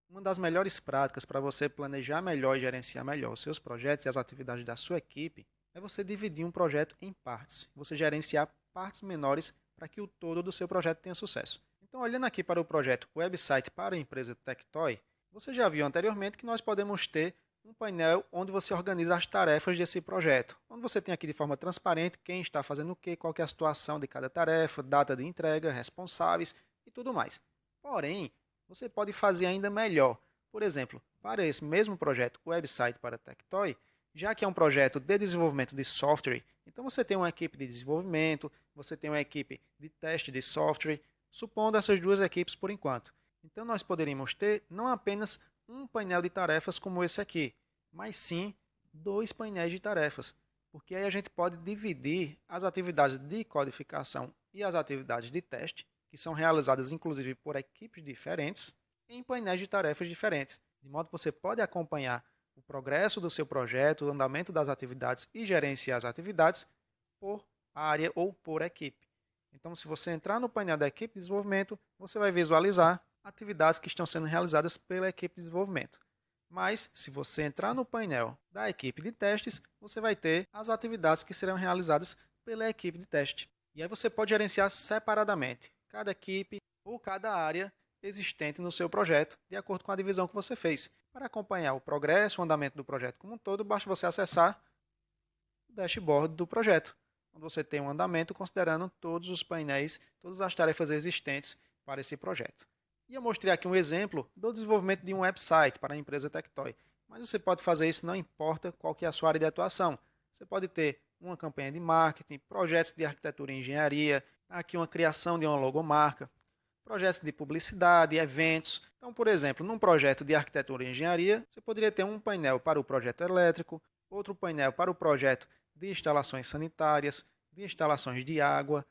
Uma das melhores práticas para você planejar melhor e gerenciar melhor os seus projetos e as atividades da sua equipe é você dividir um projeto em partes. Você gerenciar partes menores para que o todo do seu projeto tenha sucesso. Então, olhando aqui para o projeto Website para a empresa Tectoy, você já viu anteriormente que nós podemos ter um painel onde você organiza as tarefas desse projeto, onde você tem aqui de forma transparente quem está fazendo o quê, qual que é a situação de cada tarefa, data de entrega, responsáveis e tudo mais. Porém, você pode fazer ainda melhor. Por exemplo, para esse mesmo projeto Website para Tectoy, já que é um projeto de desenvolvimento de software, então você tem uma equipe de desenvolvimento, você tem uma equipe de teste de software, supondo essas duas equipes por enquanto. Então nós poderíamos ter não apenas um painel de tarefas como esse aqui, mas sim dois painéis de tarefas, porque aí a gente pode dividir as atividades de codificação e as atividades de teste, que são realizadas inclusive por equipes diferentes, em painéis de tarefas diferentes, de modo que você pode acompanhar o progresso do seu projeto, o andamento das atividades e gerenciar as atividades por área ou por equipe. Então, se você entrar no painel da equipe de desenvolvimento, você vai visualizar atividades que estão sendo realizadas pela equipe de desenvolvimento. Mas, se você entrar no painel da equipe de testes, você vai ter as atividades que serão realizadas pela equipe de teste. E aí você pode gerenciar separadamente cada equipe ou cada área existente no seu projeto, de acordo com a divisão que você fez. Para acompanhar o progresso, o andamento do projeto como um todo, basta você acessar o dashboard do projeto, onde você tem um andamento considerando todos os painéis, todas as tarefas existentes para esse projeto. E eu mostrei aqui um exemplo do desenvolvimento de um website para a empresa Tectoy. Mas você pode fazer isso não importa qual que é a sua área de atuação. Você pode ter uma campanha de marketing, projetos de arquitetura e engenharia, aqui uma criação de uma logomarca, projetos de publicidade, eventos. Então, por exemplo, num projeto de arquitetura e engenharia, você poderia ter um painel para o projeto elétrico, outro painel para o projeto de instalações sanitárias, de instalações de água.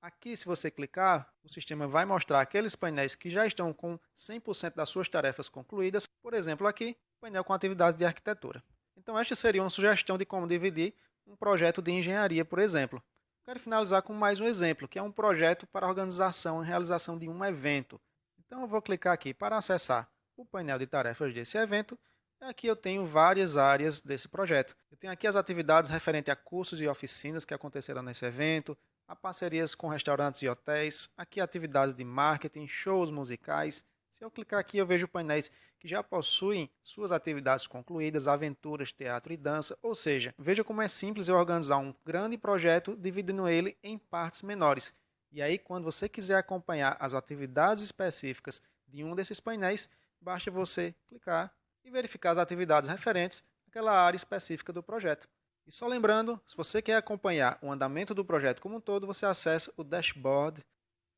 Aqui, se você clicar, o sistema vai mostrar aqueles painéis que já estão com 100% das suas tarefas concluídas. Por exemplo, aqui, painel com atividades de arquitetura. Então, esta seria uma sugestão de como dividir um projeto de engenharia, por exemplo. Quero finalizar com mais um exemplo, que é um projeto para a organização e realização de um evento. Então, eu vou clicar aqui para acessar o painel de tarefas desse evento. E aqui eu tenho várias áreas desse projeto. Eu tenho aqui as atividades referentes a cursos e oficinas que acontecerão nesse evento, a parcerias com restaurantes e hotéis, aqui atividades de marketing, shows musicais. Se eu clicar aqui, eu vejo painéis que já possuem suas atividades concluídas, aventuras, teatro e dança. Ou seja, veja como é simples eu organizar um grande projeto dividindo ele em partes menores. E aí, quando você quiser acompanhar as atividades específicas de um desses painéis, basta você clicar e verificar as atividades referentes àquela área específica do projeto. E só lembrando, se você quer acompanhar o andamento do projeto como um todo, você acessa o dashboard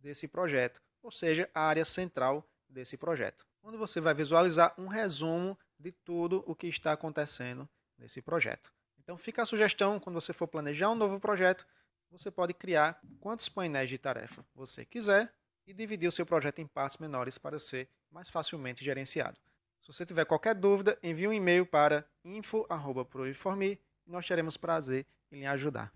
desse projeto, ou seja, a área central desse projeto, onde você vai visualizar um resumo de tudo o que está acontecendo nesse projeto. Então fica a sugestão, quando você for planejar um novo projeto, você pode criar quantos painéis de tarefa você quiser e dividir o seu projeto em partes menores para ser mais facilmente gerenciado. Se você tiver qualquer dúvida, envie um e-mail para info@proinforme e nós teremos prazer em lhe ajudar.